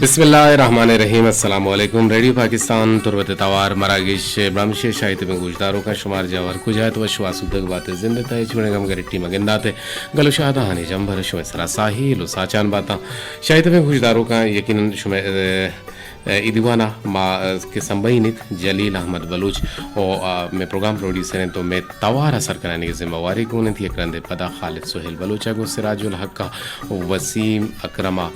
बिस्मिल्लाहिर्रहमानिर्रहीम अस्सलाम वालेकुम। रेडियो पाकिस्तान तुर्बत तवार मरागिश ब्राह्मश शाहिद में गुजदारों का शुमार जवर कुजात व शुआसुद्दक बातें जिंदता है चुने गम गरिट्टी मगंदाते गलो शादा हानि जंभर शुमे सरा साहिल साचान बाता शाहिद में गुजदारों का यकीनन शुमे इदीवाना के संबईनित जलील अहमद बलूच और मैं प्रोग्राम प्रोड्यूसर हैं तो मैं तवार असर कराने की जिम्मेवारी को थी अक्रंदे पदा खालिद सुहेल बलूचा गो सिराजुल हक का वसीम अकरमा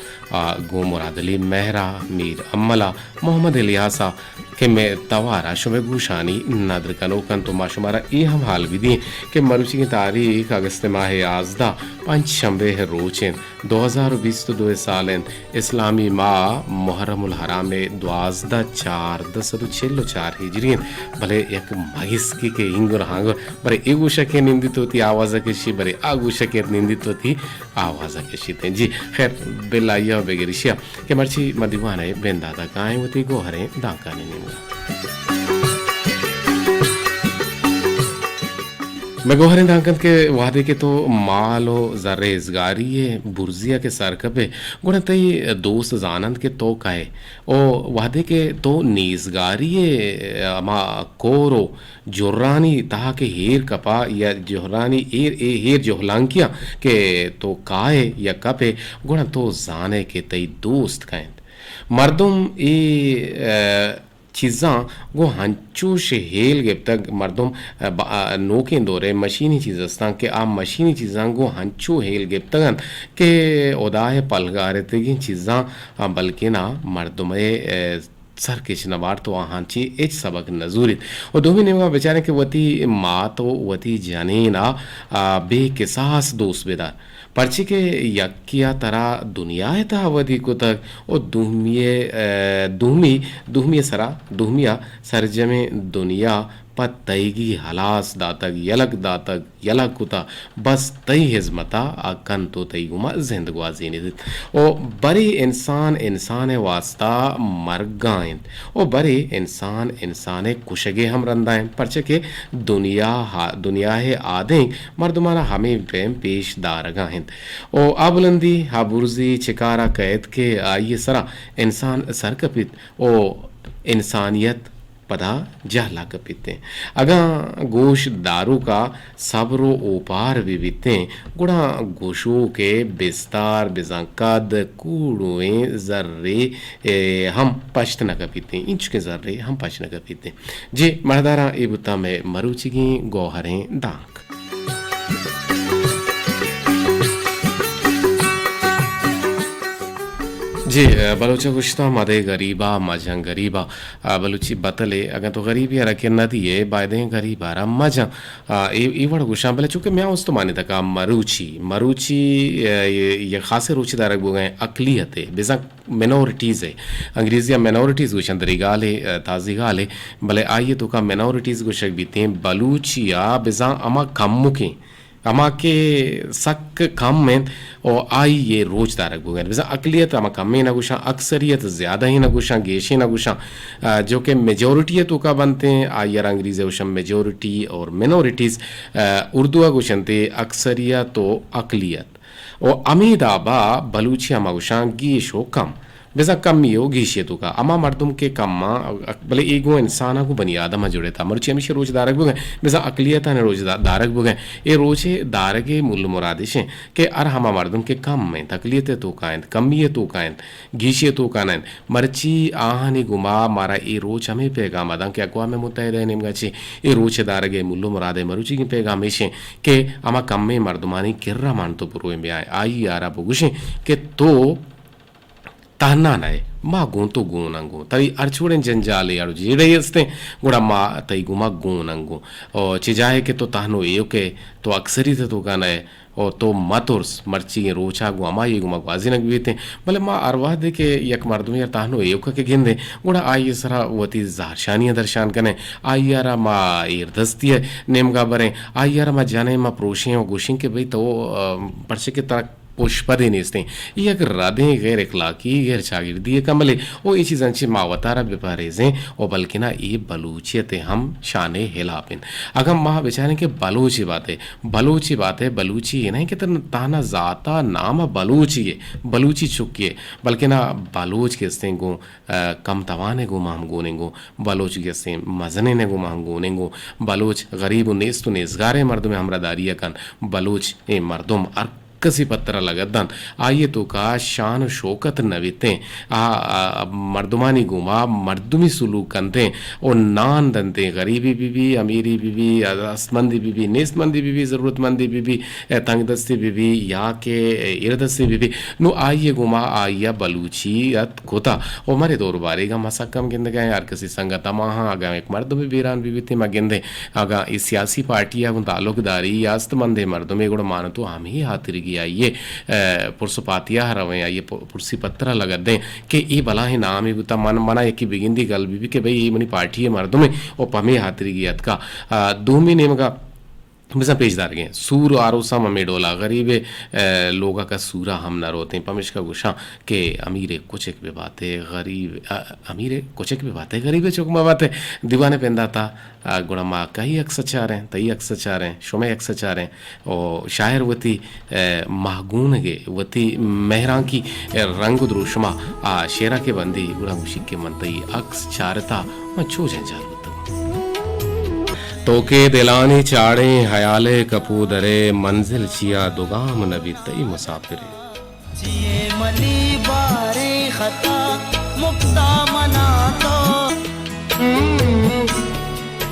गो मुराद अली मेहरा मीर अम्मला मोहम्मद इलियासा के मैं तवारा शुमे गुशानी नादर कनोकन तो माशुमारा ये हम हाल भी दी कि मरुची की तारीख अगस्त माह आजदा पंच शंबे है रोचें 2020 तो 2 साल इस्लामी माह मुहर्रमुल हराम में 12/4/4 हिजरी भले एक महिस्की के इंगुर हांगुर बरे एगुशा के निंदित होती आवाज़ के शी बरे आगुशा के निंदित होती आवाज़ के शी थे जी खैर बेलाया बेगरिशिया के मर्ची मदिवाना बेंदादा गाय होती गो हरे दाका नहीं मैं गोहरें दांकन के वादे के तो मालो जरेजगारी बुर्जिया के सरकबे गुण तई दोस्त जानंद के तो काए ओ वादे के तो नीजगारी मा कोरो जोरानी ताहा के हेर कपा या जोरानी हेर जोहलांकिया के तो काए या कपे गुण तो जाने के तई दोस्त काए मर्दुम ए चीज़ां गो हंचू शहेल गिब तक मर्दुम नोके दौरे मशीनी चीज़स्तां के आ मशीनी चीज़ां गो हंचू हेल गिब तक के उदाह पलगारे तगी चीज़ां बल्कि ना मर्दुम सर किच नवार तो हांची एच सबक नजूरित और दोमी नेवा बेचारे के वती माँ तो वती जनीना बेकिसास दोस्त बेदार पर्ची के यकिया तरा दुनिया है था अवधि को तक और दुहमिया सरजमे दुनिया पत तईगी हलास दातक यलक कुता बस तई हिजमता अकन तो तई गुमा जिंदगवाजी निदित ओ बरे इंसान वास्ता मरगाइन ओ बरे इंसान कुशगे हम रंदाइन परचे के दुनिया है आदें मर्दमाना हमें प्रेम पेश दारगाइन ओ आबुलंदी हाबुर्जी चिकारा कैद के आइए सरा इंसान सरकपित ओ इंसानियत पदा जहला कपिते अगा गोश दारू का सब्रो ओपार विविते गुड़ा गोशो के बिस्तार बिजंकद कूड़ुएं जर्रे हम पश्त न कपिते इंच के जर्रे हम पश्त न कपिते जे मर्दारा इबुता में मरुचिगी गोहरें दांक जी बलूचा गुश्ता मदे गरीबा मजंग गरीबा बलूची बतले अगर तो गरीबी रखे नदी है बायदे गरीबा रा मजा इवड़ गुशा बले चूंकि मैं उस तो माने तका मरूची मरूची ये खासे रुचि दारक बुगे अकलियत है बेजा मिनोरिटीज है अंग्रेजी मिनोरिटीज गुशन तरीगाले ताजी गाले भले आइए तो का मिनोरिटीज गुशक बीते बलूचिया बेजा अमा कम मुके अमा के सक कम में और आई ये रोज दारक बुगैर वैसा अकलियत अमा कम में नगुशा अक्सरियत ज़्यादा ही नगुशा गेशी नगुशा जो कि मेजोरिटी तो का बनते हैं आयर अंग्रेज़ी उशम मेजोरिटी और मिनोरिटीज़ उर्दू गुशनते अक्सरियत तो अकलियत और अमीदाबा बलूचिया मगुशा गेशो कम बेजा कम यो घीशिए तो का अमा मर्दुम के कम्मा भले एगो इंसाना को बनी आदम जुड़े था मरुचि हमेशा रोज दारक बुगे बेजा अकलियत ने रोज दारक बुगे ये रोजे दारगे मूल मुरादिश हैं कि अर हमा मर्दुम के कम में तकलियत तो कायन कमिए तो कायन घीशिए तो कानन मरची आहनी गुमा मारा ये रोज हमें पैगाम अदा कि अक़वाम मुत्तहिदा निमगाची ये रोज दारगे मूल मुरादे मरुचि की पैगाम है कि अमा कम में मर्दुमानी किर्रा मान तो पुरो में आए आई यारा बुगुशे कि तो ताना नाय मा गो तो गोनंगो तरी अर्चुड़े जंजाले अड़ु जीड़े यस्ते गुड़ा मा तई गुमा गोनंगो और चिजाए के तो ताहनो एयो के तो अक्सरी थे तो गाना है और तो मतुर्स मर्ची रोचा गुमा ये गुमा बाजी नग बीते भले माँ अरवाह दे के यक मर्दुम यार ताहनो एयो के गिंदे गुड़ा आई सरा वती ज़ारशानिया दर्शान कने आई यारा मा इर्दस्ती है नेमगा बरे आई यारा मा जाने मा प्रोशें और गुशिंग के भाई तो पर्चे के तरह पुष्पदे नेस्ते ये अगर राधे गैर इखलाकी गैर शागिर्दी कमले ओ ये चीज़ अंचे मावतारा बेपारेजें और बल्कि ना ये बलूचियत हम शाने हिलापिन अगर माँ बेचारे के बलूची बात है बलूची ये नहीं कि ताना ज़ाता नाम बलूची है बलूची चुकी बल्कि ना बलूच के स्ते गो कम तवाने गो माम गोनेंगो बलूच के स्ते मजने ने गो माम गोनेंगो बलूच गरीब नेस्तु नेजगारे मर्दुम हमरा दारिया कन बलूच ए मर्दुम अर कसी पत्रा लगदन आइए तो का शान शोकत नवीते मर्दुमानी गुमा मर्दुमी सुलूक कंते और नान दंते गरीबी बीबी अमीरी बीबी असमंदी बीबी नेस्तमंदी बीबी ज़रूरतमंदी बीबी तंगदस्ती बीबी या के इरदस्ती बीबी नो आइए गुमा आइया बलूची कोता और मरे दौर बारेगा मसक्कम गिंद गए यार किसी संगत महा आगा एक मर्दुमी बीरान बीबी थे मगिंदे आगा इस सियासी पार्टी या ताल्लुकदारी यास्तमंदे मर्दुमे गुड़ मान तो हम ही हाथिर ये पुरसपातिया रवे ये पुरसी पत्रा लगा दें कि ये भला है नाम ही गुता मन मना एक बिगिंदी गल भी कि भाई ये मनी पार्टी है मर्दों में और पमे हाथरी गियत का दो महीने में का मिसा पेशदार गए सूर आरोसा ममे डोला गरीबे लोगा का सूरा हम न रोते पमिश का गुशा के अमीरे कुछ एक भी बात है गरीब अमीरे कुछ एक भी बात है गरीबे चुकमा बात है दीवाने पेंदा था गुड़ा माँ कई अक्सर चाह रहे हैं तई अक्सर चाह रहे हैं शुमे अक्सर चाह रहे हैं और शायर वती महगून गे वती मेहरा की रंग द्रुशमा शेरा के बंदी गुड़ा मुशिक के मन तई अक्स चारता मैं छो जंजाल तोके दिलानी चाड़े हयाले कपूदरे मंजिल चिया दुगाम नबी तई मुसाफिरे जिए मनी बारे खता मुक्ता मना तो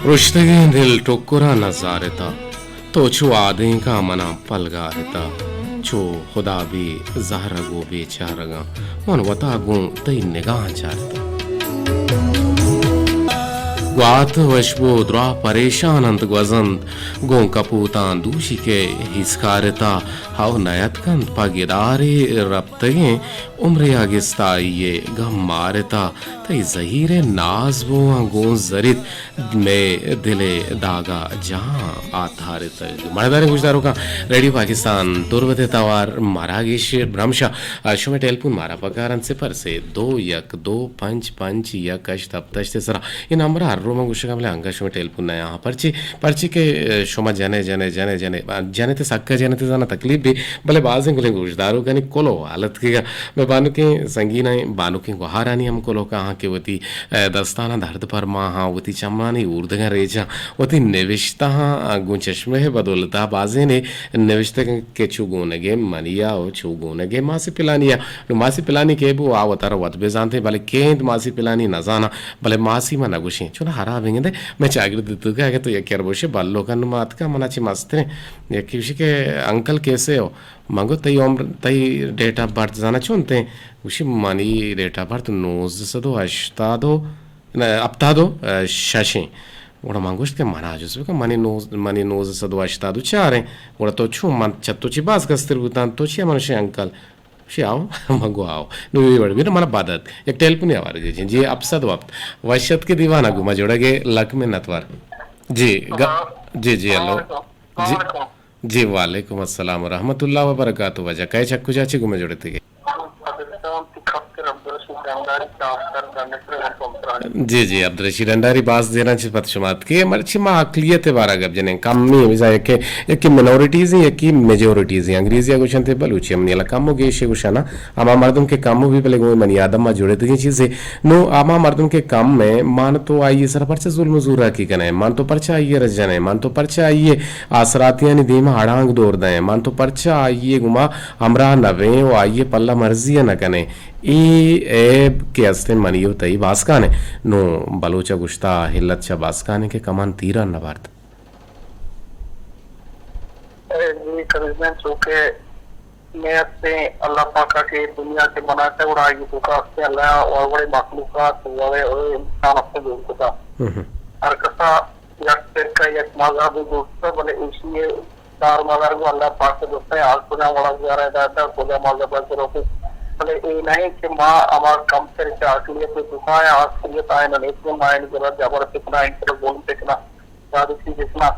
रुश्तगे दिल टोकुरा नजारता तो छो आदे का मना पलगा रहता छो खुदा भी जहरा गो बेचारगा मन वता गो तई निगाह चारता ग्वात वशबो द्रा परेशान अंत गवजंत गो कपूतान दूशी के हिस्कारता हाव नयतकंत पगिदारे रब्तगे उम्र आगिस्ता ये गम मारता तई जहीरे नाज वो गो जरित में दिले दागा जहां आधारित मर्दारे गुजदारों का रेडियो पाकिस्तान दुर्वते तवार मारागेश भ्रमशा शुमे टेलपुन मारा पगारन से पर से 2-1-2-5-5 यकश तप्तश ते सरा ये नंबर रोमा गुशा बोले अंगा शुमे टेलपुन ना यहाँ पर्ची के शुमा जने जने जने जने जने ते सक्का जने ते जाना तकलीफ भी भले बाजें गुले गुजदारों का नहीं कोलो हालत के मैं बानु के संगीना बानु के गुहारानी हम कोलो कहाँ के वती दस्ताना दर्द पर माँ हाँ वती चमरानी उर्दगा रेजा वती निविश्ता हाँ गुन चश्मे है बदौलता बाजे ने निविश्ता के चुगोनगे मनिया और चुगोनगे मासी पिलानिया मासी पिलानी के बो आ वतारा वत बेजानते भले केंद मासी पिलानी न जाना भले मासी में नगुशी चुना हरा भेंगे मैं चागिर दितु का तो ये क्या बोशे बालों का नुमात का मनाची मस्त है ये किसी के अंकल कैसे हो Mango tei umr tei date of birth zana chunte ushi mani date of birth nozsado ashtado aptado shashin ora mangost ke mana ajus ka mani nozsado ashtado chare ora to chu man chatto chi bas kastir gutan to chi manushe uncle și au, mă guau. Nu e vorba, मेरा mana badat. एक telephone आवार गई जी अपसद वक्त वशत के दीवाना गुमा जोड़ा के लक में नतवार जी जी जी हेलो जी जी वालेकुम अस्सलाम रहमतुल्लाह व बरकातहू वजह कहे चक्कू चाची गुमे जोड़े थे जी जी अब्दुल रशीद अंडारी बास देना ची पतशुमात के मरची मा अकलियत बारा गब जने कम नहीं विजा एक मिनोरिटीज हैं एक की मेजॉरिटीज हैं अंग्रेजी गुशन थे बलूची हमने ला कम हो गए शे गुशाना आमा मर्दम के कम भी पहले गो मनी आदम मा जुड़े थे चीजें नो आमा मर्दम के कम में मान तो आइए सर परचा जुल्म ज़ूरा की कने मान तो परचा आइए रजने मान तो परचा आइए आसरातियां ने दीमा हड़ांग दौड़ दे मान तो परचा आइए गुमा हमरा नवे वो आइए पल्ला मर्जिया न कने ई एब के अस्ते मनियो तई बासकाने नो बलोचा गुश्ता हिल्लतचा बासकाने के कमान तीरा नबार्त जी करीबन चूंकि मैं अपने अल्लाह पाक के दुनिया के बनाते और आगे बुका से अल्लाह और बड़े मखलूकात वाले और इंसान अपने जोड़ता हर कसा एक फिरका एक मज़हब दोस्त बने इसलिए चार मज़हब को अल्लाह पाक से दोस्त है आज खुदा वाला गुजारा दादा खुदा मज़हब से रोके बने ये नहीं कि माँ हमारे कम से आखिरी पे दुकान है आखिरी ताए ना नेत्र मायने जरा जबर कितना इंटर बोल कितना शादी सी कितना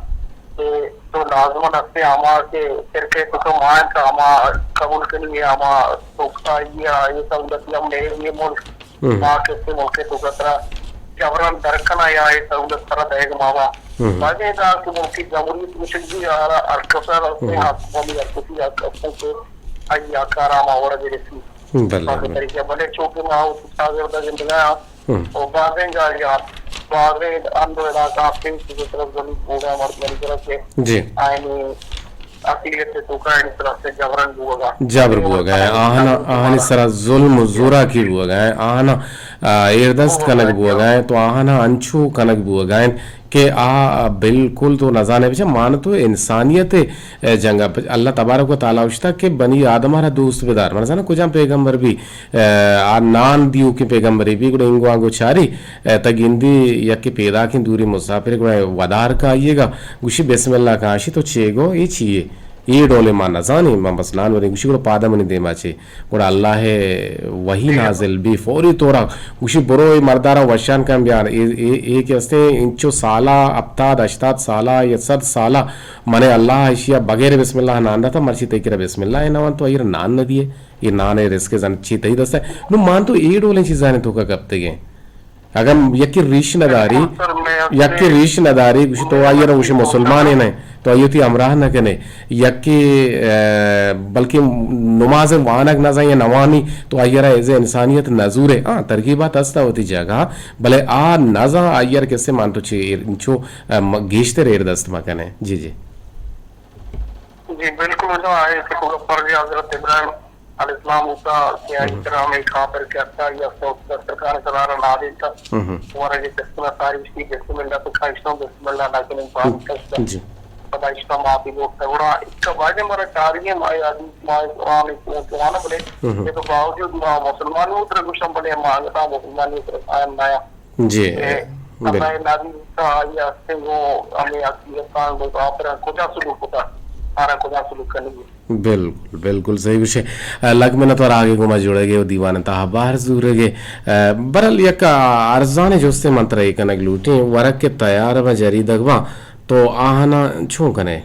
तो लाजमन अपने हमार के फिरके तो मान का हमार कबूल के लिए हमार सोखता ये सब हम ये मुल्क माँ के से मुल्क तो कतरा जबरन दरकना या ये सब तरह देगा मावा बाकी का कि मुल्क की जमहूरियत मुश्किल भी आ रहा अरकसर अपने हाथ में भी अरकसी अपने से आई आकार हमारा और जैसी बाकी तरीके बने चौके में आओ सागर दा जिंदगा और बातें जा रही बातें अंदर इलाका आपके तरफ जमीन होगा हमारे मेरी तरफ से जी आएंगे अकेले से तो का इस तरफ से जबरन होगा जबर हुआ आहना आहनी सरा जुल्म ज़ूरा की हुआ गए आहना एरदस्त कनक हुआ गए तो आहना अंशु कनक हुआ गए के बिल्कुल तो नजाने पीछे मान तो इंसानियत जंगा अल्लाह तबारक व तआला उश्ता के बनी आदम हरा दोस्त बेदार मन ना कुछ पैगंबर भी आ नान दियो के पैगंबरी भी गुड़ इंगो आंगो चारी तगिंदी यक के पैदा की दूरी मुसाफिर गुड़ वदार का आइएगा गुशी बिस्मिल्लाह का आशी तो चेगो ये चाहिए ये डोले मा नजानी मा बसनान वरी गुशी गुड़ पादमनी देमाचे गुड़ अल्लाह है वही नाजिल भी फौरी तोरा गुशी बरो मर्दारा वशान का बयान एक हस्ते इंचो साला अब्ताद अश्ताद साला या सद साला मने अल्लाह आशिया बगैर बिस्मिल्लाह नांदा था मर्ची तैकिरा बिस्मिल्लाह नवन तो अयर नान न दिए ये नान है रिस्क जन ची तई दस्ता नु मान तो ये डोले चीजाने तो का कब तक अगर यकी रीश नदारी कुछ तो आइए ना कुछ मुसलमान है नहीं तो आइए थी अमराह न कने यकी बल्कि नमाज वानक न जाए नवानी तो आइए एजे इंसानियत नजूरे हाँ तरकीबात हस्ता होती जगह भले आ नजा आइयर कैसे मान तो चे इंचो गेश्ते रेर दस्त मकने जी जी जी बिल्कुल जो आए थे को पर हजरत इब्राहिम अलैहिस्सलाम का क्या इकराम एक खातिर करता या सरकार सलार नादिल था और ये किस्म सारी इसकी बिस्मिल्लाह तो खाइशों बिस्मिल्लाह लेकिन बात करता जी पता इसका माफी लोग तगड़ा इसका वाजे मरा कार्य आदि कुरान कुरान बोले ये तो बावजूद मुसलमान उतर कुछ हम बने मांगता मुसलमान उतर आयन नया जी अल्लाह नादी का या से वो हमें अकीदतान लोग आप कुछ सुलूक होता सारा कुछ सुलूक करने बिल्कुल बिल्कुल सही विषय लग में न तो आगे घुमा जुड़ेगे वो दीवान ता बाहर जुड़ेगे बरल यक अरजाने जोस्ते मंत्र एक कनक लूटे वरक के तैयार में जरी दगवा तो आहना छो कने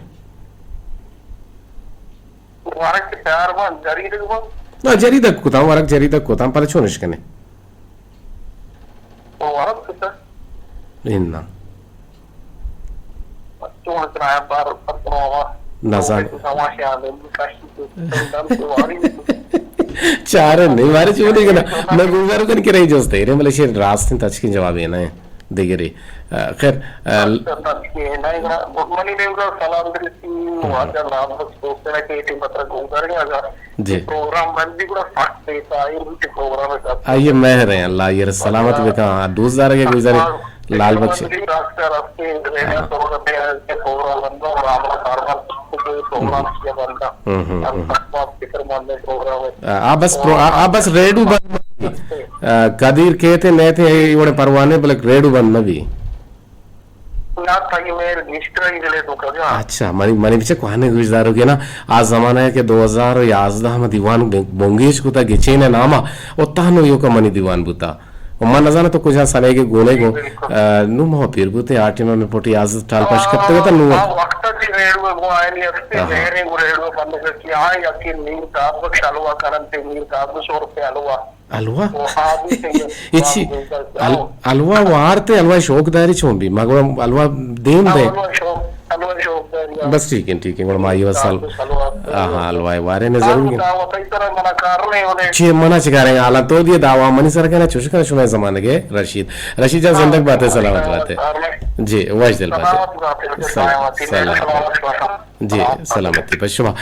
वरक के तैयार में जरी दगवा ना जरी दग कुता वरक जरी दग कुता पर छो निश्कने तो वरक कितना इन्ना तो इतना बार पर नजान चार नहीं मारे चूने के ना मैं गुजार को नहीं रही जोस्ते रे मतलब शेर रास्ते तक की जवाब है ना देखे रे खैर प्रोग्राम आइए मैं रहे अल्लाह ये सलामत में कहा दूसरा के गुजारे लाल बख्शे आपको कोई प्रोग्राम किया बनता आप फिक्र मान प्रोग्राम है आप बस रेडू बंद कदीर कहते नहीं थे इवड़े परवाने बल्कि रेडू बंद नवी ना था कि मैं रजिस्टर ही ले तो कर अच्छा मनी मनी पीछे कोहने गुजदार हो गया ना आज जमाना है कि 2011 में दीवान बोंगेश को ता गिचेने नामा उतना नो यो का मनी दीवान बुता उम्मा नजाना तो कुछ सने के गोने को नु मो फिर बुते आटिमा में पोटी आज टाल पश करते ता नु वक्त की रेडू वो आए नहीं असते मेरे को रेडू बंद कर किया है यकीन नहीं था वो चलवा करन पे नहीं था 200 रुपए अलवा अलवा वो आप भी इची अलवा वारते अलवा शौकदारी छोंबी मगवा अलवा देन दे बस ठीक है गुण माई वसल हाँ अलवा वारे ने जरूर चे मना चिकारेंगे आला तो दिए दावा मनी सर के ना चुशका शुमे जमाने के रशीद जा जिंदगी बात है सलामत बात है जी वाज दिल बात है जी सलामती पश्चिमा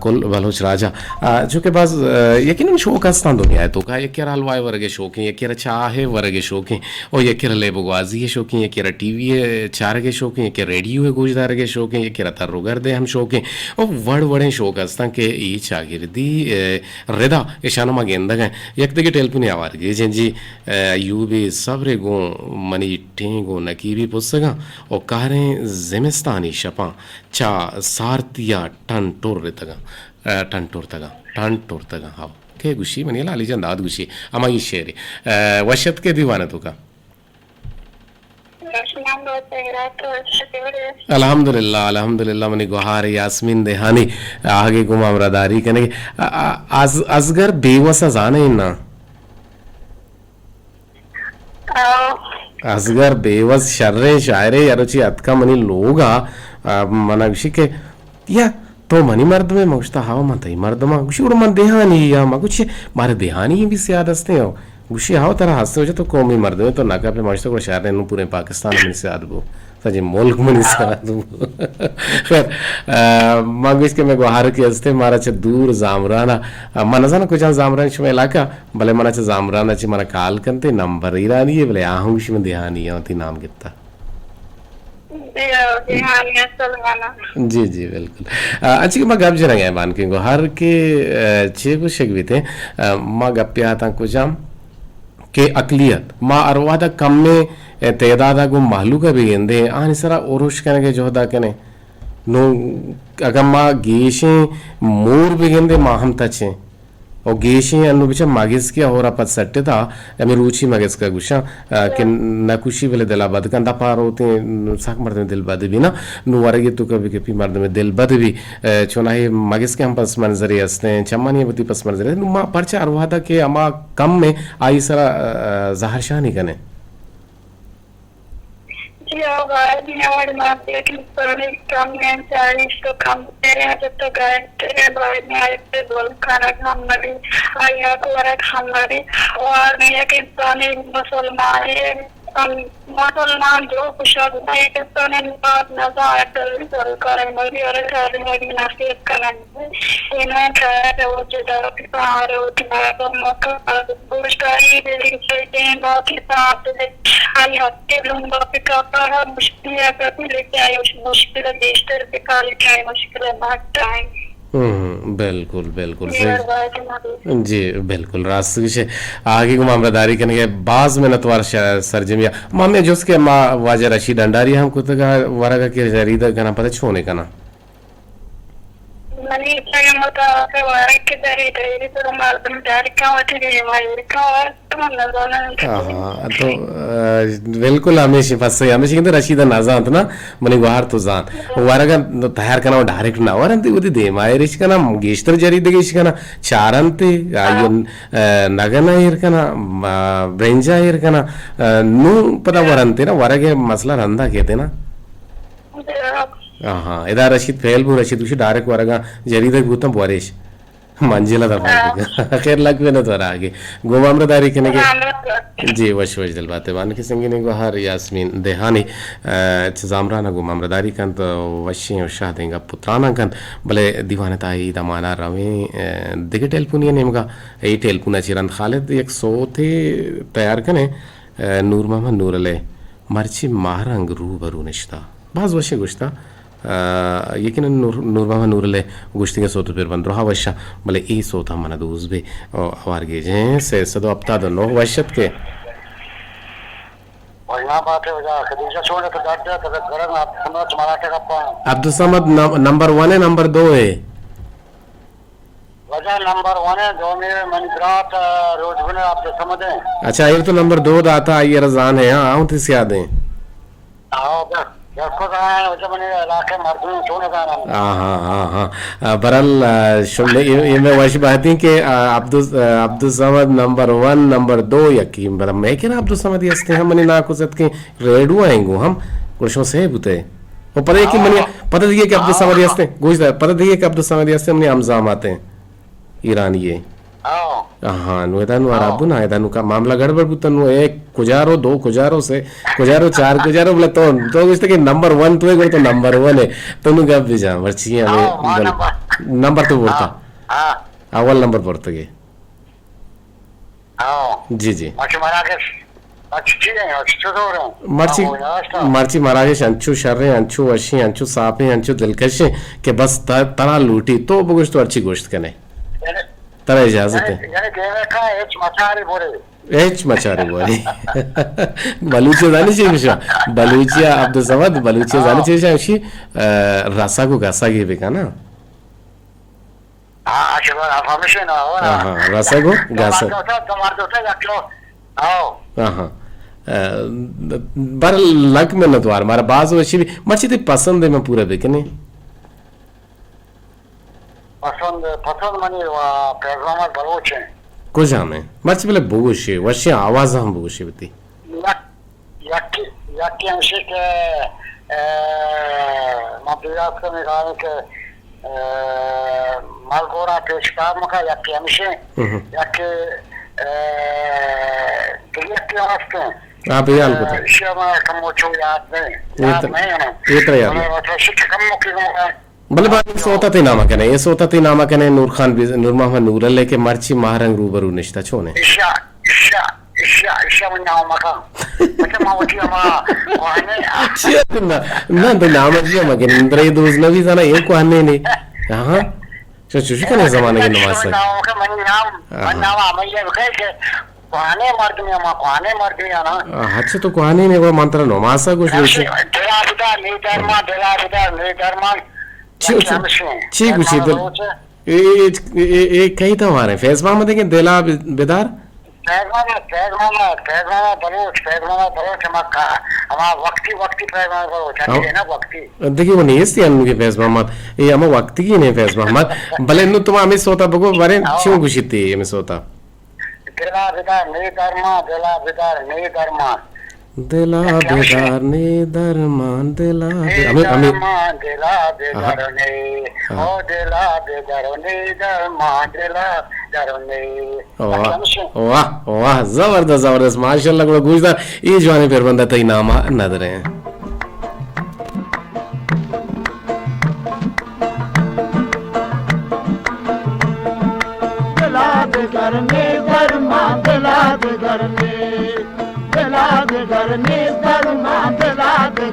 कुल बलोच राजा जो के पास यकीनन शौक आस्तान दुनिया है तो का ये केरा अलवाय वर्गे शौक है ये केरा चाहे वर्गे शौक है और ये केरा ले बगवाजी है शौक है ये केरा टीवी है चार के शौक है ये केरा रेडियो है गोजदार के शौक है ये केरा तर्रुगर दे हम शौक है और वड़ शौक आस्तान के ये चागिरदी रेदा ईशानो मा गेंदा गए एक दगे टेलपुनी आवार गे जी यूबी सबरे गो मनी टेंगो नकीबी पुस्तका और कारें जिमिस्तानी शपा चा सारतिया टन टोर तगा हाँ के गुशी मनी लाली जंदाद गुशी अमा ये शेर वशत के दीवाना तो का अल्हम्दुलिल्लाह मनी गुहार यास्मीन देहानी आगे गुमा अमरादारी कने असगर बेवसा जाने ना असगर बेवस शर्रे शायरे यारोची अतका मनी लोगा मना गुशी के या तो मनी मर्द में मुश्ता हाव मत मर्द मा गुशी उड़ मन देहानी या मा गुशी मारे देहानी भी सियाद हस्ते हो गुशी हाव तरह हस्ते हो तो कौमी मर्द में तो नाका पे मुश्ता को शायर ने पूरे पाकिस्तान में सियाद बो सजे मुल्क में सियाद बो खैर मांगिस के मैं गुहार के हस्ते मारा च दूर जामराना मनजाना कुछ जामरान शमे इलाका भले मना च जामराना च मना काल कंते नंबर ईरानी है भले आहू गुशी में देहानी होती नाम कितना जी जी बिल्कुल अच्छी माँ गप जरा गए मान के हर के छे कुछ भी थे माँ गप्पे आता कुछ के अकलियत माँ अरवादा कम में तेदादा को मालू का भी गेंदे आने सरा ओरुश करने के जोहदा कने नो अगर माँ गेशे मोर भी गेंदे माँ हम तचे और गेशे अनु बिचा मागिस किया हो रहा पद सट्टे था अमी रुचि मागिस का गुशा कि नकुशी वाले दिला बद कंदा पार होते साक मर्द में दिल बद भी ना नुवारे तो कभी कभी मर्द में दिल बद भी चुनाहे मागिस के हम पस मंजरे हंसते हैं चम्मानी बती पस मंजरे नुमा परचा अरवादा के अमा कम में आई सरा जहर शाह नहीं कने कम तो कम जब तो गाय खाना खाम लगी आया को खाम लगी और नहीं कि मुसलमान जो कुछ बात नजर करें मरी और मरी नसीब करेंगे इन्हें खाया वो जो बहुत ही साथ आई हफ्ते लूंगा पिका मुश्किल लेके आए उस मुश्किल देश पे काले टाइम मुश्किल टाइम बिल्कुल बिल्कुल जी बिल्कुल रास्त विषय आगे को मामलादारी करने के बाज में नतवार सरजमिया मामे जो उसके माँ वाजा रशीद अंडारी हम कुछ का वरगा के जरीदा करना पता छोने का ना मनी इतना मत के वारे के दरी तो मार तुम डारी का होती है मारी का और तुम नजाना हाँ तो बिल्कुल हमेशा फंसे हमेशा किंतु रशीदा नाजान ना मनी गुहार तो जान वरगा तैयार करना डायरेक्ट ना वरंती उदी दे माये रिश का ना गेस्टर जरीदा गेश का ना चारंते आयन नगना हिर का ना ब्रेंजा हिर का ना नू पता वरंते ना वरगे मसला रंधा कहते ना हाँ इधर रशीद फेल बु रशीद उसी डायरेक्ट वरगा जरीदा गुतम बोरेश मंजिला था खैर लग भी न तो आगे गोमामदारी के ने जी वश दिल बातें वान के संगी ने गुहार यास्मीन देहानी जामराना गोमामदारी कन तो वशे और शाह देंगा पुत्राना कन भले दीवाने ताई दमाना रवे दिगे टेलपुनिया नेमगा ए टेलपुना चिरंद खालिद एक सो थे तैयार कने नूर मोहम्मद नूर अले मर्ची मारंग रू बरू निश्ता बाज वशे गुश्ता यकीनन नूरबामा नूरले गुश्ती के सोतो फिर बंद रहा वशा भले ई सोता मना दूस भी आवार गे जे से सदो अपता दो नो वशत के और यहाँ बात है वजह खदीजा छोड़े तो डर जाए तो गरम आप सुनो तुम्हारा टेका पा अब्दुल समद नंबर 1 है नंबर 2 है वजह नंबर 1 है जो मेरे मंजरात रोज बने आप तो समझ हैं अच्छा ये तो नंबर 2 दाता ये रजान है हाँ आऊँ तिस याद है आओ बस देखो कहाँ है वजह मैंने इलाके मर्दों छोड़े का नाम हाँ बरल शुमले ये मैं वैसी बात है कि अब्दुल समद नंबर 1 नंबर 2 यकीन बरम मैं क्या अब्दुल समद यस्ते हम मनी ना कुछ के रेडू आएंगे हम कुछ से बुते वो पता है कि मनी पता दिए कि अब्दुल समद यस्ते गोश्त पता दिए कि अब्दुल समद यस्ते मनी हमजाम आते हैं ईरानी ये आओ हाँ नु एदानु अराबु ना एदानु का मामला गड़बड़ बुतनु एक कुजारो 2 कुजारो से कुजारो 4 कुजारो बोले तो कुछ के नंबर 1 तो है तो नंबर 1 है तो नु गप भी जा वर्चियां में नंबर तो बोलता हाँ अव्वल नंबर पड़ते के आओ जी जी अच्छी मरा के अच्छी है अच्छी तो हो रहे हैं मर्ची मराकेश अंचू शर्रे अंचू वशी अंचू सापे अंचू दिलकश के बस तना लूटी तो बुगुश तो अच्छी गोश्त कने तरह इजाजत है यानी देवे का एच मचारी बोले एच मचारे बोले बलूचिया जाने चाहिए मिश्रा बलूचिया अब्दुल समद बलूचिया जाने चाहिए उसी रसा को घसा के बेका ना हाँ अच्छी बात आप हमेशा ना हो ना हाँ रसा को घसा तुम्हारे दोस्त जाके लो आओ हाँ बर लक में न द्वार हमारा बाज वशी भी मर्ची ते पसंद है मैं पूरा बेकने पसंद मनी पैगाम बलोच हैं कुछ हमें मर्ची पहले बुगुशी वशी आवाज हम बुगुशी बती यकी अंशी के मबियात को निकालने के मालगोरा पेशकार मका यकी अंशी यकी यकी आस्ते आप याद बता शमा कमोचो याद नहीं ये तो याद मतलब शिक कम मुकी भले बात सोता ती नामा कने ये सोता ती नामा कने नूर खान नूर मोहम्मद नूर लेके मर्ची महारंग रूबरू निश्ता छोने इशा में नाम मका मतलब मावती अमा वाने ना तो नाम जी मगे इंद्र ये दोस्त नबी जाना ये को आने नहीं हाँ चुशी कने जमाने के नमाज से नाम का मन नाम अमैया बखे के कोने मर्द में ना अच्छा तो कोने ने वो मंत्र नमाज सा कुछ नहीं देला बिदा नहीं धर्मा ठीक कुछ ये कहीं तो हमारे फेसबुक में देखें देला बेदार देखिए वो नहीं इसलिए हम लोग फेसबुक मत ये हम वक्त की नहीं फेसबुक मत भले नु तुम हमें सोता बगो बारे क्यों खुशी थी हमें सोता देला बेदार नहीं धर्मा दिला बेदार ने दरमान दिला हमें दिला बेदार ने ओ दिला बेदार ने दरमान दिला दरने वाह वाह जबरदस्त माशाल्लाह बड़ा गुजदा ये जवानी फिर बंदा तई नामा नदर है दिला बेदार ने दरमान दिला बेदार ने धरने धर्मा दिला दे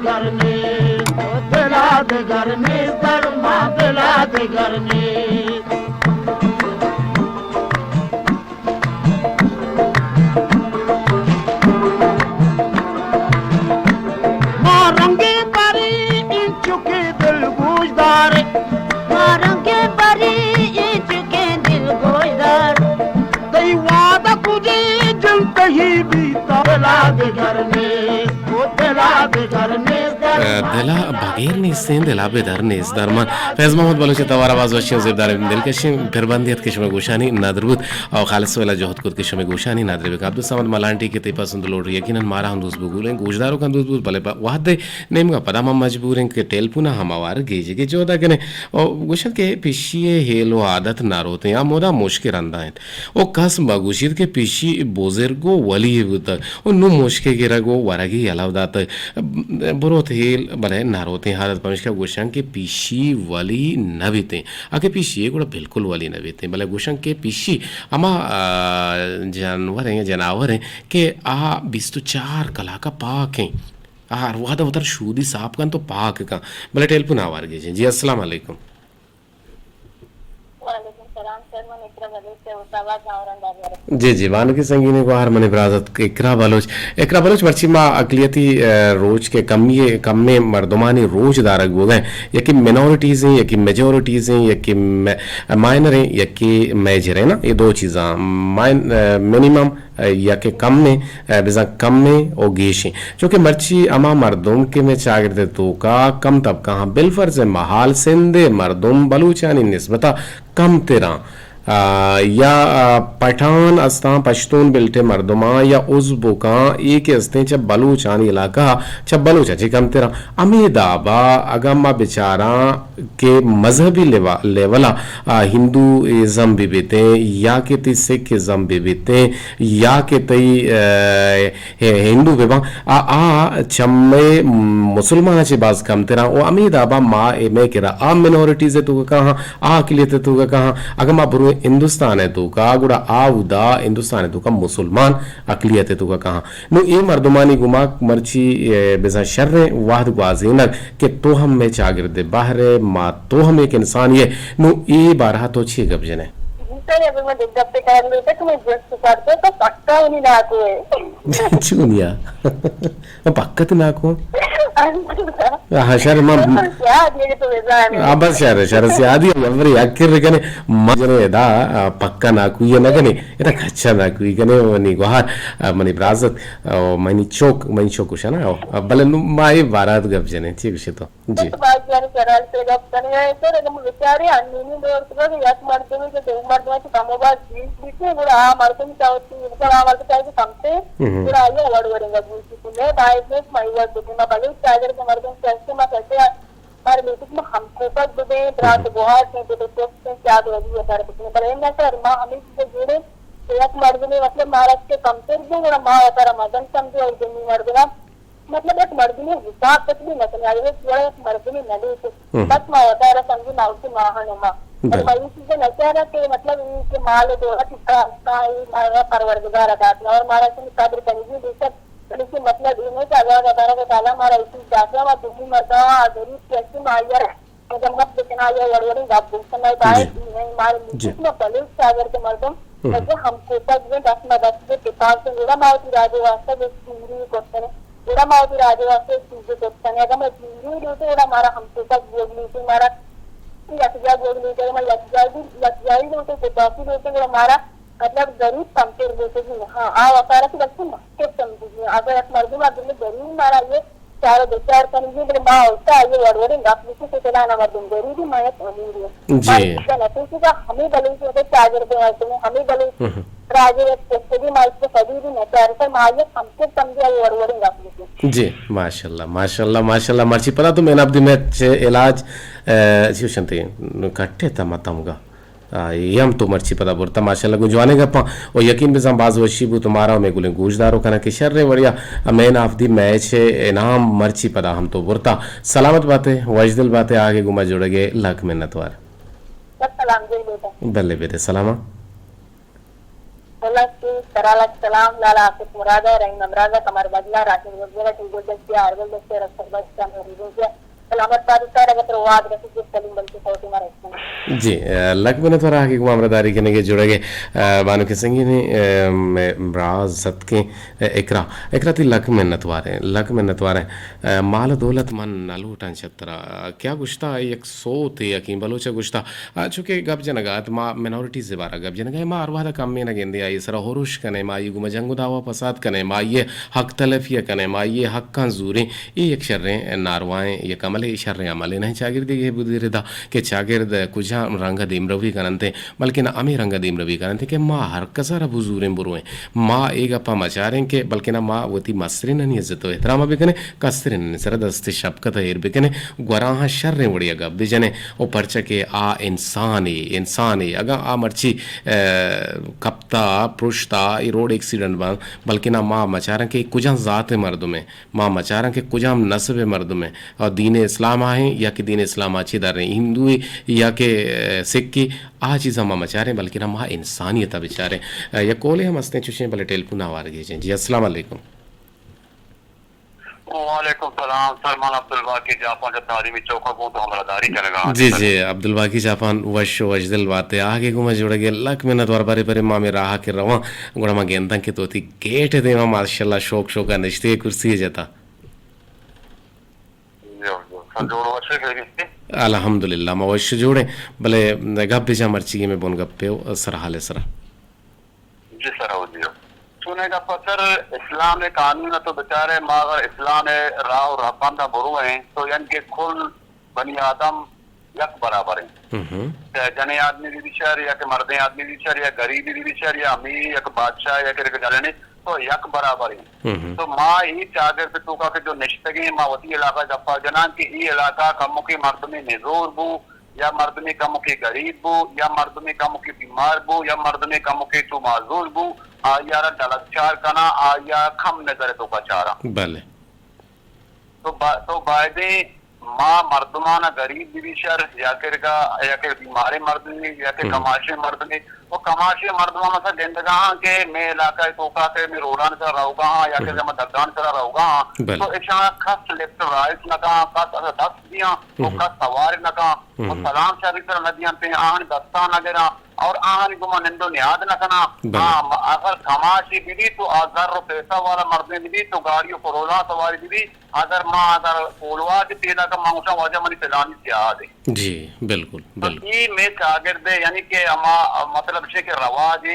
घरने धर्मा दिला दे घरने मारंगे परी इन चुके दिल गुजदार मारंगे परी इन चुके दिल गुजदार दैवादा कुजे जलते ही बीता दिला दे घरने दिला बगैर निस्तें दिला बेदर निस दरमान फैज मोहम्मद बलोच तवार आवाज वशियों ज़िब्दार दिल कशिम फिरबंदियत के शमे गोशानी नादरबुद और खालिस वाला जोहद कुद के शमे गोशानी नादरबे अब्दुल समद मलांटी के तेपा सुंद लोड यकीनन मारा हम दोस्त बुगुलें गोशदारों का दोस्त भले वादे नेम का पदामा मजबूरें के टेलपुना हमावार गेजे के जोदा कने और गोशन के पिशिए हेलो आदत नारोते या मोदा मुश्किल रंदा है ओ कस बगुशिद के पिशी बोजरगो वली बुतर ओ नु मुश्किल के रगो वरगी अलावदात बरोत हेल भले नारोते हालत पमिश का गोशन के पिशी वली नबीते आके पिशी गुड़ा बिल्कुल वली नबीते भले गोशन के पिशी अमा जानवर हैं के आ 24 कला का पाक हैं वादा उतर शूदी साप kan तो पाक का भले टेलीफोन आवार गे जी अस्सलाम वालेकुम वालेकुम सलाम सर मैं इकरा बलोच से उसावा गावरन दाबिया जी जी वान की संगीने को हार मने ब्राजत इकरा बलोच मर्ची मा अकलियती रोज के कम में मर्दमानी रोज दारग हो गए या कि मिनोरिटीज हैं या कि मेजोरिटीज हैं या कि माइनर हैं या कि मेजर है ना ये दो चीज़ा मिनिमम या कि कम में बिजा कम में और गेशी चूंकि मर्ची अमा मर्दुम के में चागिरदे तो का कम तब कहाँ बिलफर्ज महाल सिंधे मर्दुम बलूचानी निस्बता कम तेरा या पठान अस्ता पश्तून बिल्टे मर्दुमा या उज़्बु का एक अस्ते जब बलूचान इलाका जब बलूचा जी कम तेरा अमीदाबा अगम्मा बेचारा के मजहबी लेवला हिंदूइज्म भी बीते या के ती सिखिज्म भी बीते या के तई हिंदू विवाह आ चम्मे मुसलमान ची बाज कम तेरा वो अमीदाबा मा में किरा आ मिनोरिटीज तू कहाँ आ अकलियत तू कहाँ अगम्मा बुरु हिंदुस्तान है तो का गुड़ा आउदा हिंदुस्तान है तो का मुसलमान अकलियत है तो का कहाँ नो ये मर्दमानी गुमा मर्ची बेजा शर्रे वाहद ग्वाजीनक के तो हम में चागिरदे बाहरे मा तो हम एक इंसान ये नो ये बारहा तो छी गबजने सर अभी मैं दिग्गज पे कर लेते तो मैं जस्ट करते तो पक्का उन्हीं ना को चुनिया पक्का तो ना को हाँ शर मां क्या ये तो वैसा है अब शर से आदि ఎవరి అక్కిర్రి కనే మజనే దా పక్కా నాకు యనగనే ఎట కచ్చా నాకు ఇగనే ని గోహార్ మని బ్రాజత్ మని చోక్ కుషనా బలన్ మాయి బారాత్ గబ్జనే ठीक से तो जी तो बात यानी कराल से गप करने है सर हम विचारे अन्नी दोस्त को याद मारते हैं कि देव मारते हैं कामोबा बीच में बड़ा मारते हैं चाहते हैं इनका मारते हैं कमते बड़ा ये वर्ड वरेंगे बीच में बाय से माय वर्ड तो मैं बगल चार्जर के मारते हैं कैसे मैं कैसे हमारे मीटिंग में हमको पर दे रात गुहार से तो से क्या दो अभी बता रहे हैं पर मैं सर मां हमें से जुड़े एक मर्द ने मतलब महाराज के कमते जो बड़ा मां होता मदन समझे और जमी मर्द ना मतलब एक मर्द ने हिसाब तक भी मतलब आई है थोड़ा एक मर्द ने नदी से बस मां होता है समझी मां की मां है मां और वही चीजें नचारा के मतलब इनके माल दो मारा परवरदिगार अदा और मारा से कब्र करेगी बेशक लेकिन मतलब इन्हें का अल्लाह तबारक व तआला मारा इसी जाता है दुनिया मरदा गरीब कैसे माया जब मत लेकिन आया वड़वड़ी गाप समय बाय नहीं मार जितना पलिस सागर के मर्दों जैसे हमको तक में 10 के पिता से जुड़ा मावती राजे वास्ते जो पूरी करते हैं जुड़ा मावती राजे वास्ते चीजें करते हैं अगर मैं पूरी लेते बड़ा मारा हमको तक बोलनी थी मारा लखजा बोलनी थी मैं लखजाई लेते पितासी लेते बड़ा मारा मतलब गरीब कंपेयर देते हैं हाँ आ वकारा की बच्चे मस्के समझिए अगर आप मर्दों में गरीब मारा ये चारों विचार करेंगे मेरे माँ होता है ये वड़वड़ी गाप से चलाना मर्दों गरीबी मायत अमीर है जी का हमें भले से चार्जर पे आते हैं हमें भले राजे भी माइक पे कभी भी नहीं चाह रहे मायत हमसे समझे ये वड़वड़ी गाप जी माशाल्लाह मर्ची पता तो मैंने अपनी मैच इलाज जी शंते कट्टे तमतमगा यम तो मर्ची पता बुरता माशाल्लाह गुंजवाने गप्पा और यकीन भी सम बाज वशीबू तुम्हारा मैं गुले गूजदारो कना के शर्रे बढ़िया मैन ऑफ दी मैच इनाम मर्ची पता हम तो बुरता सलामत बातें वजदिल बातें आगे गुमा जुड़ेगे लाख मिन्नतवार सलाम जी बेटा बल्ले बेटे सलामा सलाम लाला आसिफ मुरादा रहीम अमरादा कमर बदला राशिद वगैरह टीगो दस्तिया अरगल दस्तिया रखकर बस का मेरी सलामत पाकिस्तान अगर तो वाद रखी जिस सलीम बल्कि फोटो मारे जी लग बने थोड़ा आगे को अमरदारी के नगे जुड़ेगे बानो के संगी ने ब्राज सदके एकरा ती लक मिन्नतवारे माल दौलत मन नलूटन छतरा क्या गुश्ता एक सोत यकीन बलोचा गुश्ता चूंकि गब जनगात मा मिनोरिटी से बारा गब जनगा मा अरवादा कम में न गेंदे आई सरा होरुश कने मा ये गुमा जंगु दावा फसाद कने मा ये हक तलफिया कने मा ये हक का जूरे ये एक शर्रे नारवाएं ये कमले शर्रे अमले नहीं चागिर दी बुदिरदा के चागिर कुछ रंग दीमरवी करते बल्कि ना अमी रंग दीमरवी करते कि माँ हर कसर बुजूरें बुरुएं माँ एक अपा मचारें के बल्कि ना माँ वती मसरिन नहीं इज्जत एहतराम बिकने कसरिन सर दस्ते शबकत हेर बिकने गुराह शर्रें बढ़िया गब जने ओ परचा के आ इंसान अगर आ मर्ची कप्ता पुरुषता ये रोड एक्सीडेंट बन बल्कि ना माँ मचारें के कुछ ज़ात मर्द में माँ मचारें के कुछ नस्ब मर्द में और दीन इस्लाम आए या कि दीन इस्लाम अच्छी दर रहे हिंदू या के सिख की आ चीज़ हम मचारे बल्कि ना माँ इंसानियत बेचारे या कोले हम हंसते चुशे भले टेलीफोन आवार गए जी अस्सलाम वालेकुम वालेकुम सलाम सलमान अब्दुल बाकी जापान जब तारीमी चौका को तो हमारा दारी चलेगा जी जी अब्दुल बाकी जापान वश वजदल बाते आगे गुमा जुड़गे लक में नदवार बारे बारे माँ में राह के रवा गुणा माँ गेंदा के तोती गेट दे माँ माशाल्लाह शौक शौका निश्चय कुर्सी जाता संजोड़ वशे के रिश्ते अल्हम्दुलिल्लाह माँ वश जोड़े भले गप बेजा मर्ची में बोन गप्पे सर हाले सर जी सर हो जी सुने का पत्थर इस्लाम ने कानून है तो बेचारे मगर इस्लाम है राह और रब्बाना बुरु हैं तो यानी कुल बनी आदम यक बराबर है चाहे जने आदमी भी शहर या के मर्दे आदमी भी शहर या गरीबी भी शहर या अमीर या बादशाह या के जाने तो यक बराबर है तो माँ ही चादर पे टूका के जो निश्तगी माँ वती इलाका जफा जना की ये इलाका कमो की मर्द में निजोर बू या मर्द में कमो के गरीब बू या मर्द में कमो के बीमार बू या मर्द में कमो के तो माजूर बू आयारा डलकचार कना आया खम नजर तो का चारा भले तो बायदे माँ मर्दमाना गरीब बिशर या के बीमारे मर्द ने या के कमाशे मर्द ने वो कमाशे मर्दमाना सा जिंदगा के मैं इलाका तो का के मैं रोडान से रहूंगा या के मैं दगान से रहूंगा तो ऐसा खास लेफ्ट राइट ना का खास दस दिया तो खास सवार ना का तो सलाम शरीफ नदियां पे आन दस्ता नगरा और आहान गुमा निंदो नियाद न कना अगर कमाशी बिदी तो 1000 रुपए पैसा वाला मर्दे बिदी तो गाड़ियों कोरोना सवारी बिदी अगर माँ अगर कोलवा के तेदा का मांगसा वजह मनी पेलानी से आ दे जी बिल्कुल बिल्कुल ये मैं शागिर्द यानी कि अमा मतलब से के रवाज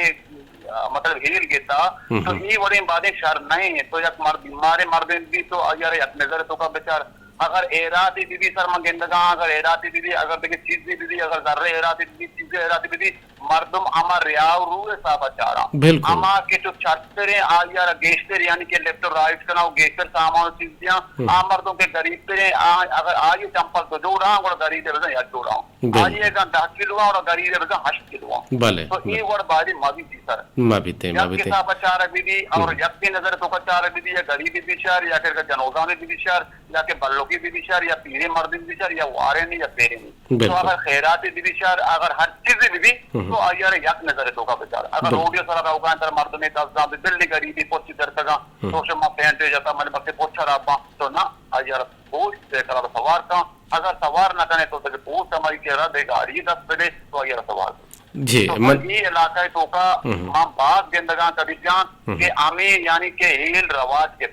मतलब हिल गेता तो ये बड़ी बातें शर नहीं है तो एक मर्द बीमारे मर्दे भी तो यार एक नजर तो का बेचार अगर एराती दीदी सर मंगेंदगा अगर एराती दीदी अगर देखिए चीज दीदी अगर जर्रे एराती दीदी चीजें एराती दीदी मर्दम अमर रियाव रूए साहब चारा बिल्कुल अमा के जो छत्तरे आ यार गेस्टर यानी कि लेफ्ट और राइट का वो गेस्टर सामान चीजें आ मर्दों के गरीब पे अगर आज चंपल तो जोड़ा और गरीब है वैसे याद जोड़ा आज ये का 10 किलो और गरीब है वैसे 8 किलो भले तो ये वर्ड बाजी मावी थी सर माबीते के साहब चारा दीदी और जब की नजर तो का चारा दीदी या गरीबी बिचार या फिर जनोगा में बिचार या के बल्लो की बिचार या पीरे मर्द बिचार या वारे नहीं या पेरे नहीं तो अगर खैराती बिचार अगर हर चीज भी तो यार यक नजर तो का बिचार अगर रोडियो सारा रहोगा अंदर मर्द में दस बिल्ली गरीबी पोची दरतगा तो से मां पेंट जाता मैंने बक्के पोछा रापा तो ना यार पोछ से करा सवार का अगर सवार ना करे तो पोछ हमारी के रहा दे गाड़ी 10 बजे तो यार सवार जी तो ये इलाका तो का मां बात गेंदगा कभी जान के आमे यानी के हिल रवाज के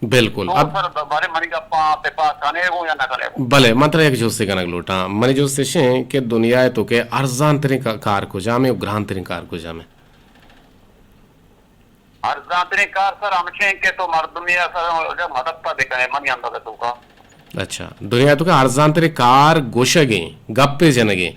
बिल्कुल तो अब सर बारे मनी का पेपा कने वो या ना कने वो भले मात्र एक जो से कनक लोटा मने जो से के दुनिया है तो के अर्जान तरी कार को जामे और ग्रांत तरी कार को जामे अर्जान तरी कार सर हमसे के तो मर्दमिया सर जो मदद पा देखने मनी अंदर तो का अच्छा दुनिया तो का अर्जान तरी कार गोशगे गप्पे जनगे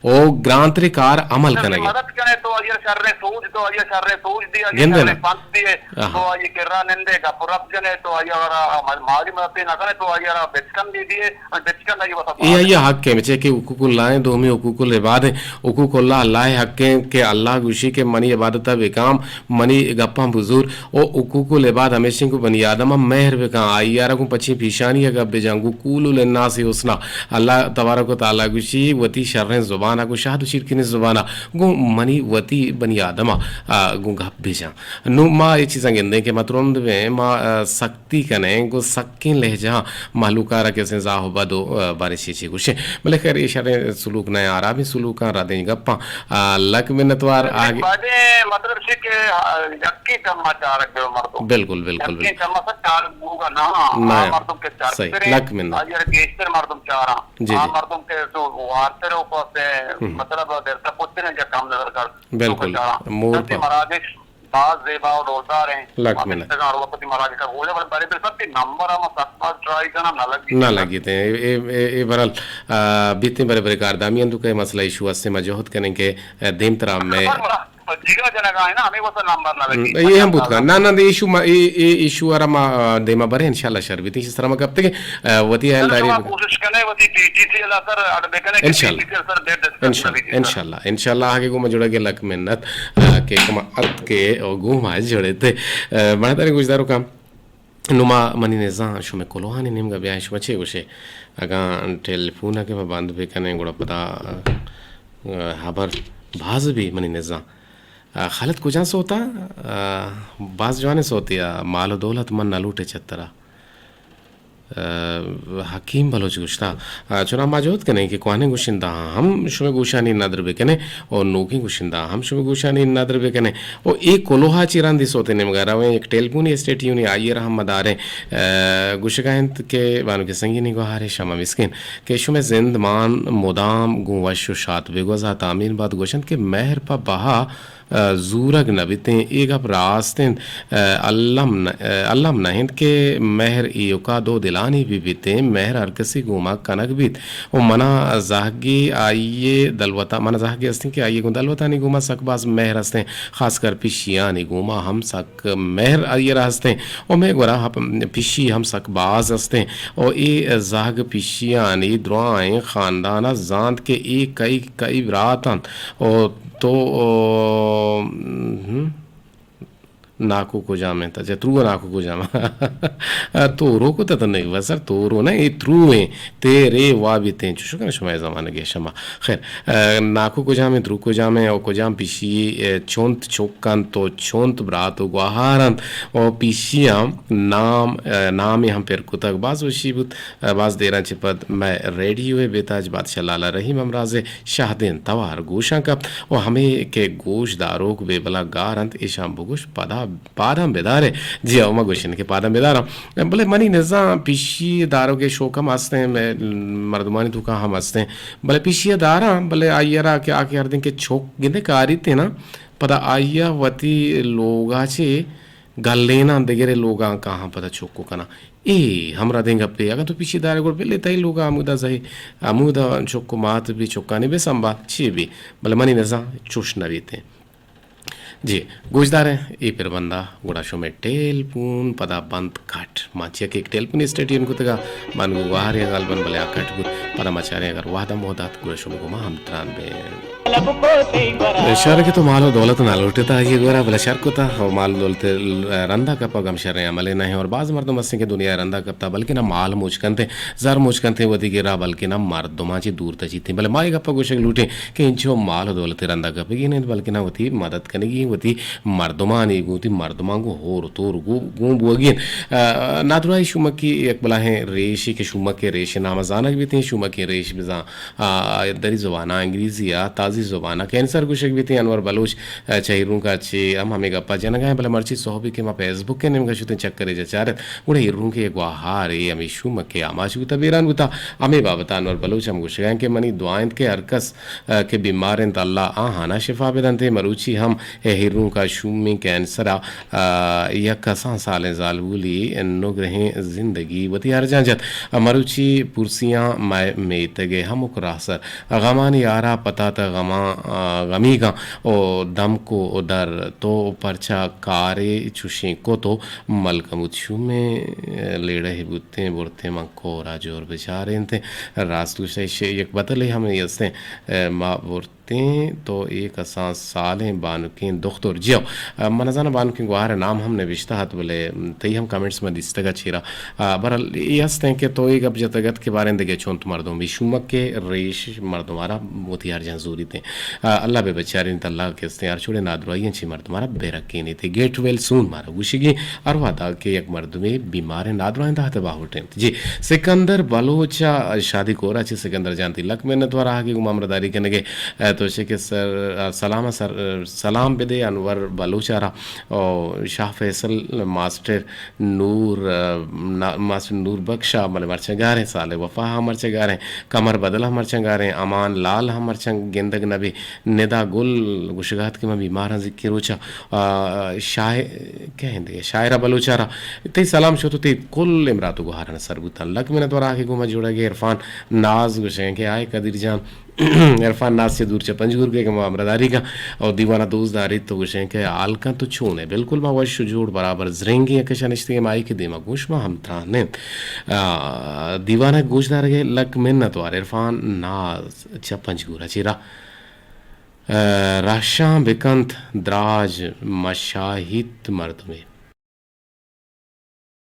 ओ ग्रांतरी कार अमल करेंगे मदद करे तो ये शर्रे सूझ तो ये शर्रे सूझ दिया गेंदे ये पंच दिए तो ये किरा नंदे का पुरब जने तो ये अगर मारी मदद ना करे तो ये बेचकन दे दिए और बेचकन नहीं बता ये हक के बच्चे के हुकूकुल लाए दो में हुकूकुल इबादत हुकूकुल अल्लाह हक के अल्लाह गुशी के मनी इबादत बेकाम मनी गप्पा बुजुर्ग ओ हुकूकुल इबाद हमेशा को बनी आदम मेहर बेका आई यार को पछी भीशानी है गब्बे जांगू कुलुल नास उसना अल्लाह तबारक व तआला गुशी वती शर्रे जुबान को शाहद शिरकिन जुबाना गो मनी वती बनी आदमा गो गप भेजा नु मा ये चीज़ गेंदे के मतरोंद में मा सख्ती कने गो सक्किन लहजा मालूकारा के से जाहो बदो बारिश ची गुशे मले खैर इशारे सुलूक नया आरा भी सुलूक का रादे गप्पा लक मिनतवार आगे बादे मतलब से के यक्की समाचार के मर्दों बिल्कुल बिल्कुल यक्की समाचार बुगा ना मर्दों के चार सही लक मिनत यार गेस्टर मर्दों चारा मर्दों के तो वार्ते को से मतलब देर तक कुछ नहीं जब काम नजर कर बिल्कुल मोर पर महाराज बाज जेबा और रोजदार हैं लक मिनत और वक्त महाराज का हो जाए बड़े बड़े सब के नंबर हम सब ट्राई करना ना लगी थे ए बरल बीते बड़े बड़े कारदामी अंदु के मसला इशू से मजोहत करने के देम तरह में जिगा जनगा है ना हमें वो नंबर ना लगी ये हम बुत का ना इशू ए इशू आरा मा देमा बरे इंशाल्लाह शर्बती इस तरह में कब तक वती है दारी कोशिश करने वती टीटी अल्लाह सर अडबे करने इंशाल्लाह इंशाल्लाह आगे को जुड़ा के लक मिन्नत के कमा अर्थ के घूमा जुड़े थे बड़ा तारे गुजदारो काम नुमा मनी ने जा शो में कोलोहानी निम का ब्याह शो छे उसे अगा टेलीफोन के बंद पे कने गुड़ा पता हबर भाज भी मनी ने जा खालिद कुजा से होता बाज जवाने से होती है माल दौलत मन न लूटे छतरा हकीम बलोच गुश्ता चुना माजोत के नहीं कि कुआने गुशिंदा हम शुमे गुशानी नदर बेकने और नोकी गुशिंदा हम शुमे गुशानी नदर बेकने और एक कोलोहा चिरान दिस होते ने मगारा वे एक टेलीफोन स्टेट यूनी आइए रहा मदारे गुशगायंत के बानु के संगीनी गुहारे शमा मिस्किन के शुमे जिंदमान मुदाम गुवशु शात बेगोजा तामीन बाद गुशंत के मेहर पा बहा जूरग नबितें एक अप रास्तें अल्लाम नहिंद के मेहर इयोका दो दिलानी भी बीते मेहर अरकसी गुमा कनक बीत ओ मना जाहगी आइए दलवता मना जाहगी हस्ती के आइए दलवता नहीं गुमा सकबाज मेहर हस्ते खासकर पिशिया नहीं गुमा हम सक मेहर आइए हस्ते ओ मैं गोरा पिशी हम सकबाज हस्ते ओ ए जाहग पिशिया नहीं दुआएं खानदाना जांत के एक कई कई रातन ओ तो नाकू को जामे था त्रू नाकू को जामा तोरो को तो नहीं हुआ सर तोरो ना ये त्रू है तेरे वा भी तें चुशो का शुमाय ज़माने के शमा खैर नाकू को जामे त्रू को जामे और को जाम पिशी चोंत चोकान तो चोंत ब्रात गुहारन और पिशियाँ नाम यहाँ पर कुतक बाज वशीबुत बाज देरा चिपद मैं रेडियो है बेताज बादशाह लाला रहीम अमराज़ शाहदेन तवार गोशा का और हमें के गोश दारोक बेबला गारंत ईशाम बुगुश पदा पादम बेदारे जी अमा गुशन के पादम बेदारा बोले मनी नजा पिशी दारों के शो कम हंसते हैं मैं मर्दमानी तो कहाँ हम हंसते हैं बोले पिशी दारा बोले आइयरा के आके हर दिन के छोक गिंदे कारी थे ना पता आइया वती लोगाचे गलेना देगरे लोगा कहाँ पता छोको कना ए हमरा देंगे पे अगर तो पिछी दारे गोड़ पे लेता ही लोग आमुदा सही आमुदा चोको मात भी चोका नहीं बे संबा ची भी बोले मनी नजा चुश न बीते जी गुजदार है ये फिर बंदा गुड़ा शो में टेलपून पदा बंद काट माचिया के एक टेलपून स्टेडियम को तगा मन गुवार या गालबन भले आकट गुड पदा मचारे अगर वादा मोहदात गुड़ा शो में गुमा हम त्रान बे शहर के तो मालो दौलत ना लौटता ये गोरा भले शहर को था और माल दौलत रंदा कपा गम शहर अमले ना है और बाज मर्दों मस्से के दुनिया रंदा कपता बल्कि ना माल मुचकन थे जार मुचकन थे वती गिरा बल्कि ना मर्दों ची दूर तजी थी भले माई कपा गोशक लूटे कि इंचो माल दौलत रंदा कपेगी नहीं बल्कि ना वती मदद करेगी वती मर्दमानी गुती मर्दमा को होर तोर गु बोगिन नादुराई शुमक की एक बला है रेशी के शुमक के रेश नाम जानक भी थे शुमक के रेश बिजा दरी ज़बाना अंग्रेजी या ताज़ी ज़बाना कैंसर कुशक भी थे अनवर बलोच चाहिए का अच्छे हम हमें गप्पा जन गए भले मर्ची सोहबी के माँ फेसबुक के नेम शुते चक्कर जचारत उड़े हिरू के गुहार हमें शुमक के आमाश गुता बेरान गुता हमें बाबता अनवर बलोच हम गुश गए के मनी दुआएं के अरकस के बीमार अल्लाह हाना शिफा बेदन थे मरूची हम हिरू का शुमी कैंसरा या कसा साल जालबूली नुग्रहें जिंदगी वती हर जांजत मरुची पुरसियाँ में तगे हम उकरासर गमानी यारा पता त गमी का ओ दम को दर तो परचा कारे चुशी को तो मलकमुच्छू में ले रहे बुत्ते बुरते मको राजोर बेचारे थे रास्तु से एक बतले हमें यसे माँ तो एक असा सालें बानुकें दोख्तर जियो मनजाना बानुकें गुहार नाम हमने विश्ता हाथ बोले तई हम कमेंट्स में दिस्तगा छीरा बरल ये हंसते हैं कि तो एक अब जतगत के बारे में देखे छोंत मर्दों भी शुमक के रेश मर्दमारा मोती यार जंजूरी थे अल्लाह बे बेचारे ने अल्लाह के यार छोड़े नादुराई अच्छी मर्दमारा बेरक्की नहीं थे गेट वेल सून मारा गुशिगी और वादा के एक मर्द में बीमार है नादुराई दाहते बाहुटे जी सिकंदर बलोचा शादी कोरा ची सिकंदर जानती लक मैंने द्वारा आगे गुमामरदारी के नगे तो के सर सलाम बेदे अनवर बलूचारा और शाह फैसल मास्टर नूर बख्शा मल मरचंगार हैं साले वफा हम मरचंगार हैं कमर बदल हम मरचंगार हैं अमान लाल हम मरचंग गेंदग नबी निदा गुल गुशगात के मैं बीमार हैं जिक्र रोचा शाह क्या हिंदी शायरा बलूचारा ते सलाम शो तो ते कुल इमरातु गुहारन सरबुतन लक मैंने द्वारा आगे गुमा जोड़ा गया इरफान नाज गुशें के आए कदीर जान इरफान नाज से दूर पंजगुर के मामरादारी का और दीवाना दोस्तदारी तो गुशें के आल का तो छूने बिल्कुल माँ वश जोड़ बराबर जरेंगे कशा निश्ते माई के दिमा गुश माँ हम त्राने दीवाना गोशदार के लक मिन्नत वार इरफान नाज अच्छा पंजगुरा चिरा राशा बेकंत द्राज मशाहित मर्द में